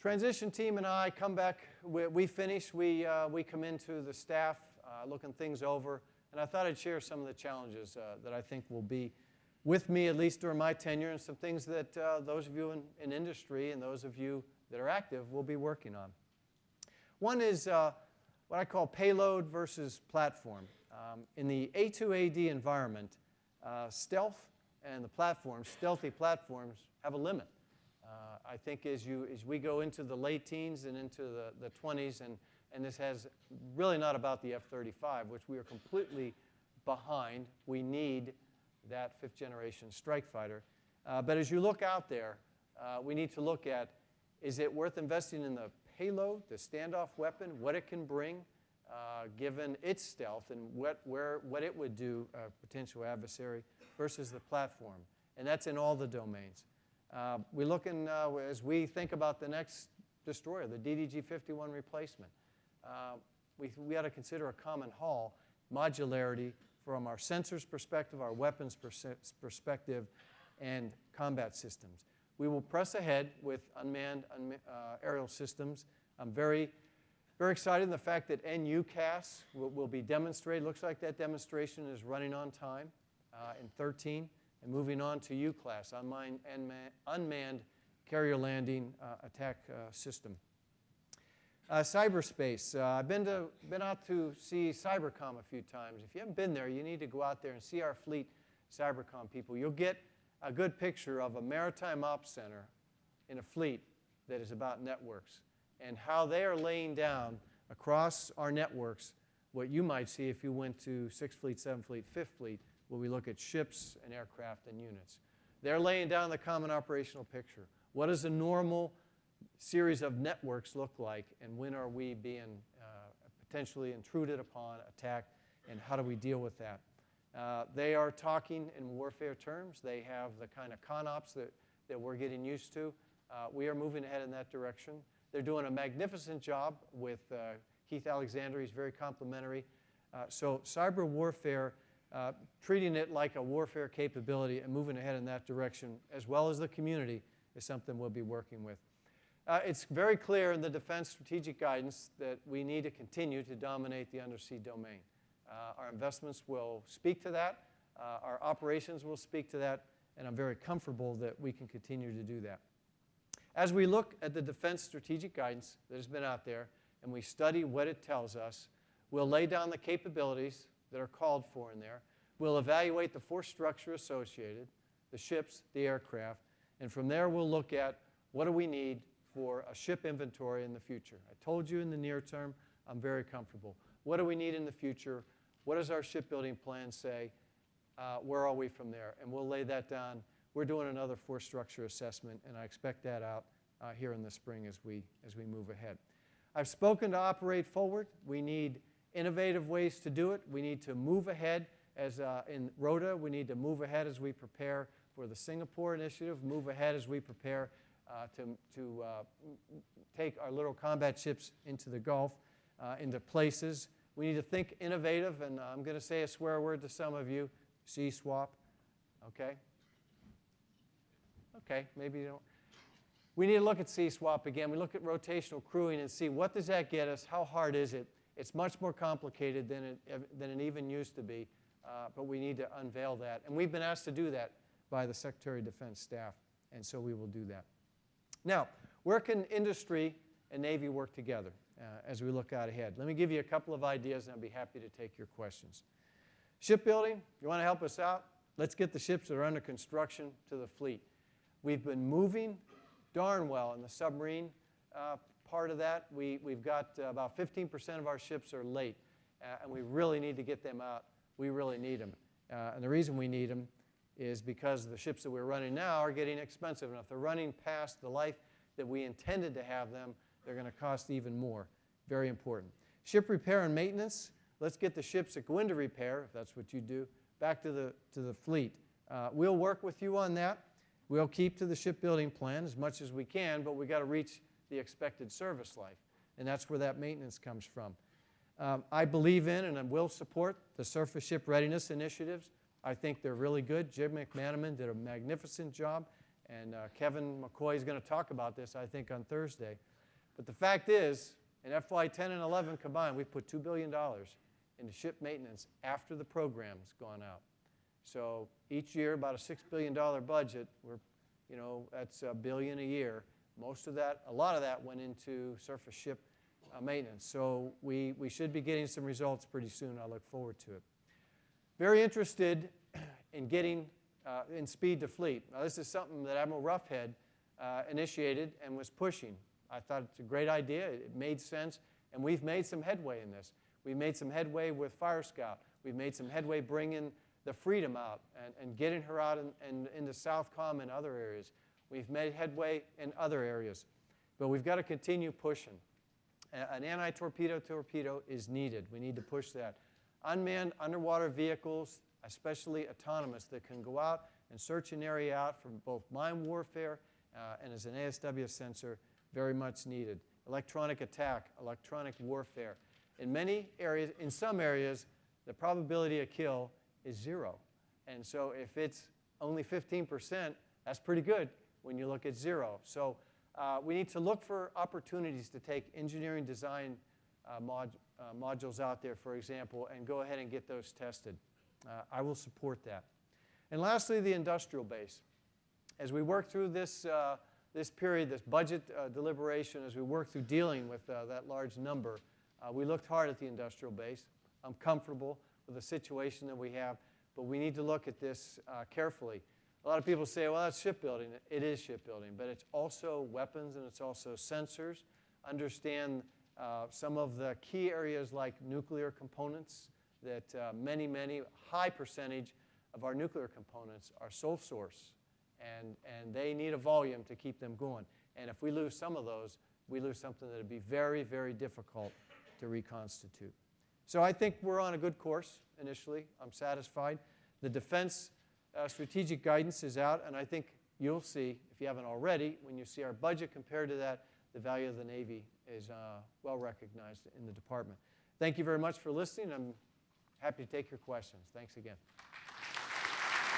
Transition team and I come back, we finish, we come into the staff looking things over, and I thought I'd share some of the challenges that I think will be with me, at least during my tenure, and some things that those of you in industry and those of you that are active will be working on. One is what I call payload versus platform. In the A2AD environment, stealth and the platforms, stealthy platforms, have a limit. I think as we go into the late teens and into the 20s, and this has really not about the F-35, which we are completely behind. We need that fifth-generation strike fighter. But as you look out there, we need to look at, is it worth investing in the payload, the standoff weapon, what it can bring, given its stealth and what it would do, a potential adversary, versus the platform. And that's in all the domains. We're looking, as we think about the next destroyer, the DDG-51 replacement, we ought to consider a common hull, modularity from our sensors perspective, our weapons perspective, and combat systems. We will press ahead with unmanned aerial systems. I'm very excited in the fact that NUCAS will be demonstrated. Looks like that demonstration is running on time in 13, and moving on to UCLASS, unmanned carrier landing attack system. Cyberspace. I've been out to see Cybercom a few times. If you haven't been there, you need to go out there and see our fleet Cybercom people. You'll get a good picture of a maritime ops center in a fleet that is about networks and how they are laying down across our networks what you might see if you went to 6th Fleet, 7th Fleet, 5th Fleet, where we look at ships and aircraft and units. They're laying down the common operational picture. What does a normal series of networks look like, and when are we being potentially intruded upon, attacked, and how do we deal with that? They are talking in warfare terms. They have the kind of ConOps that we're getting used to. We are moving ahead in that direction. They're doing a magnificent job with Keith Alexander. He's very complimentary. So cyber warfare, treating it like a warfare capability and moving ahead in that direction, as well as the community, is something we'll be working with. It's very clear in the Defense Strategic Guidance that we need to continue to dominate the undersea domain. Our investments will speak to that. Our operations will speak to that, and I'm very comfortable that we can continue to do that. As we look at the Defense Strategic Guidance that has been out there and we study what it tells us, we'll lay down the capabilities that are called for in there. We'll evaluate the force structure associated, the ships, the aircraft, and from there we'll look at what do we need for a ship inventory in the future. I told you in the near term, I'm very comfortable. What do we need in the future? What does our shipbuilding plan say? Where are we from there? And we'll lay that down. We're doing another force structure assessment, and I expect that out here in the spring as we move ahead. I've spoken to operate forward. We need innovative ways to do it. We need to move ahead as in ROTA. We need to move ahead as we prepare for the Singapore initiative, move ahead as we prepare to take our little combat ships into the Gulf, into places. We need to think innovative, and I'm going to say a swear word to some of you, C-swap, okay? Okay, maybe you don't. We need to look at C-swap again. We look at rotational crewing and see what does that get us, how hard is it? It's much more complicated than it even used to be, but we need to unveil that. And we've been asked to do that by the Secretary of Defense staff, and so we will do that. Now, where can industry and Navy work together as we look out ahead? Let me give you a couple of ideas, and I'll be happy to take your questions. Shipbuilding, you want to help us out? Let's get the ships that are under construction to the fleet. We've been moving darn well in the submarine part of that. We've got about 15% of our ships are late, and we really need to get them out. We really need them. And the reason we need them is because the ships that we're running now are getting expensive. And if they're running past the life that we intended to have them, they're going to cost even more. Very important. Ship repair and maintenance. Let's get the ships that go into repair, if that's what you do, back to the fleet. We'll work with you on that. We'll keep to the shipbuilding plan as much as we can, but we've got to reach the expected service life. And that's where that maintenance comes from. I believe in and will support the surface ship readiness initiatives. I think they're really good. Jim McManaman did a magnificent job And Kevin McCoy is going to talk about this, I think, on Thursday. But the fact is, in FY 10 and 11 combined, we've put $2 billion into ship maintenance after the program's gone out. So each year, about a $6 billion budget. That's $1 billion a year. Most of that, a lot of that went into surface ship maintenance. So we should be getting some results pretty soon. I look forward to it. Very interested in getting in speed to fleet. Now, this is something that Admiral Roughhead initiated and was pushing. I thought it's a great idea. It made sense, and we've made some headway in this. We've made some headway with Fire Scout. We've made some headway bringing the Freedom out and getting her out into Southcom and other areas. We've made headway in other areas, but we've got to continue pushing. An anti-torpedo torpedo is needed. We need to push that. Unmanned underwater vehicles, especially autonomous, that can go out and search an area out for both mine warfare and as an ASW sensor, very much needed. Electronic attack, electronic warfare. In many areas, in some areas, the probability of kill is 0. And so if it's only 15%, that's pretty good when you look at 0. So we need to look for opportunities to take engineering design modules out there, for example, and go ahead and get those tested. I will support that. And lastly, the industrial base. As we work through this period, this budget deliberation, as we work through dealing with that large number, we looked hard at the industrial base. I'm comfortable with the situation that we have, but we need to look at this carefully. A lot of people say, well, that's shipbuilding. It is shipbuilding, but it's also weapons and it's also sensors. Understand some of the key areas like nuclear components, that many, high percentage of our nuclear components are sole source, and they need a volume to keep them going. And if we lose some of those, we lose something that would be very, very difficult to reconstitute. So I think we're on a good course initially. I'm satisfied. The defense strategic guidance is out, and I think you'll see, if you haven't already, when you see our budget compared to that, the value of the Navy is well recognized in the department. Thank you very much for listening. I'm happy to take your questions. Thanks again.